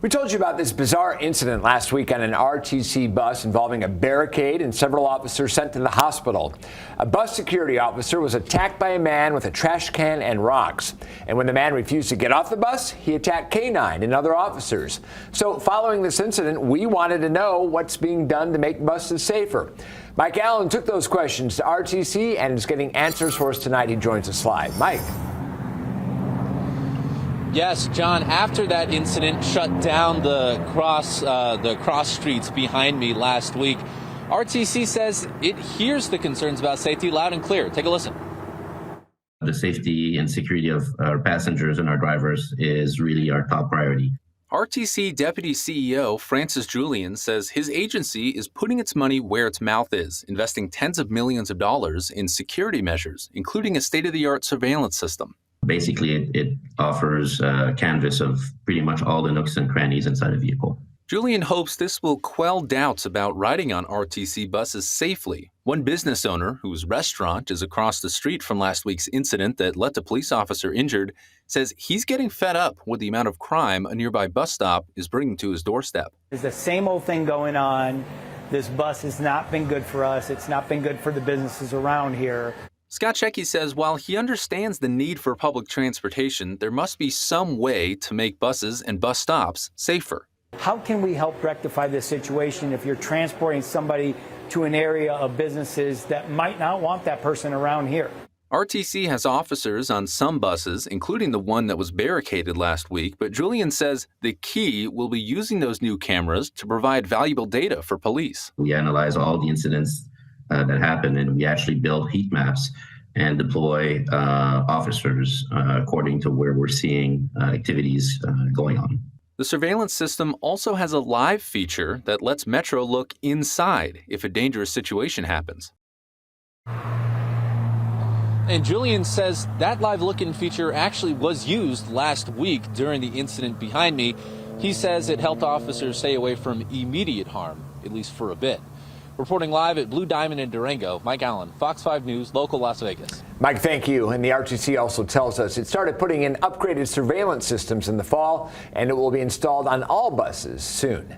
We told you about this bizarre incident last week on an RTC bus involving a barricade and several officers sent to the hospital. A bus security officer was attacked by a man with a trash can and rocks. And when the man refused to get off the bus, he attacked K9 and other officers. So following this incident, we wanted to know what's being done to make buses safer. Mike Allen took those questions to RTC and is getting answers for us tonight. He joins us live. Mike. Yes, John, after that incident shut down the cross streets behind me last week, RTC says it hears the concerns about safety loud and clear. Take a listen. The safety and security of our passengers and our drivers is really our top priority. RTC Deputy CEO Francis Julian says his agency is putting its money where its mouth is, investing tens of millions of dollars in security measures, including a state-of-the-art surveillance system. Basically, it offers a canvas of pretty much all the nooks and crannies inside a vehicle. Julian hopes this will quell doubts about riding on RTC buses safely. One business owner, whose restaurant is across the street from last week's incident that left a police officer injured, says he's getting fed up with the amount of crime a nearby bus stop is bringing to his doorstep. There's the same old thing going on. This bus has not been good for us. It's not been good for the businesses around here. Scott Shecky says while he understands the need for public transportation, there must be some way to make buses and bus stops safer. How can we help rectify this situation if you're transporting somebody to an area of businesses that might not want that person around here? RTC has officers on some buses, including the one that was barricaded last week, but Julian says the key will be using those new cameras to provide valuable data for police. We analyze all the incidents that happen, and we actually build heat maps and deploy officers according to where we're seeing activities going on. The surveillance system also has a live feature that lets Metro look inside if a dangerous situation happens. And Julian says that live look-in feature actually was used last week during the incident behind me. He says it helped officers stay away from immediate harm, at least for a bit. Reporting live at Blue Diamond in Durango, Mike Allen, Fox 5 News, local Las Vegas. Mike, thank you. And the RTC also tells us it started putting in upgraded surveillance systems in the fall, and it will be installed on all buses soon.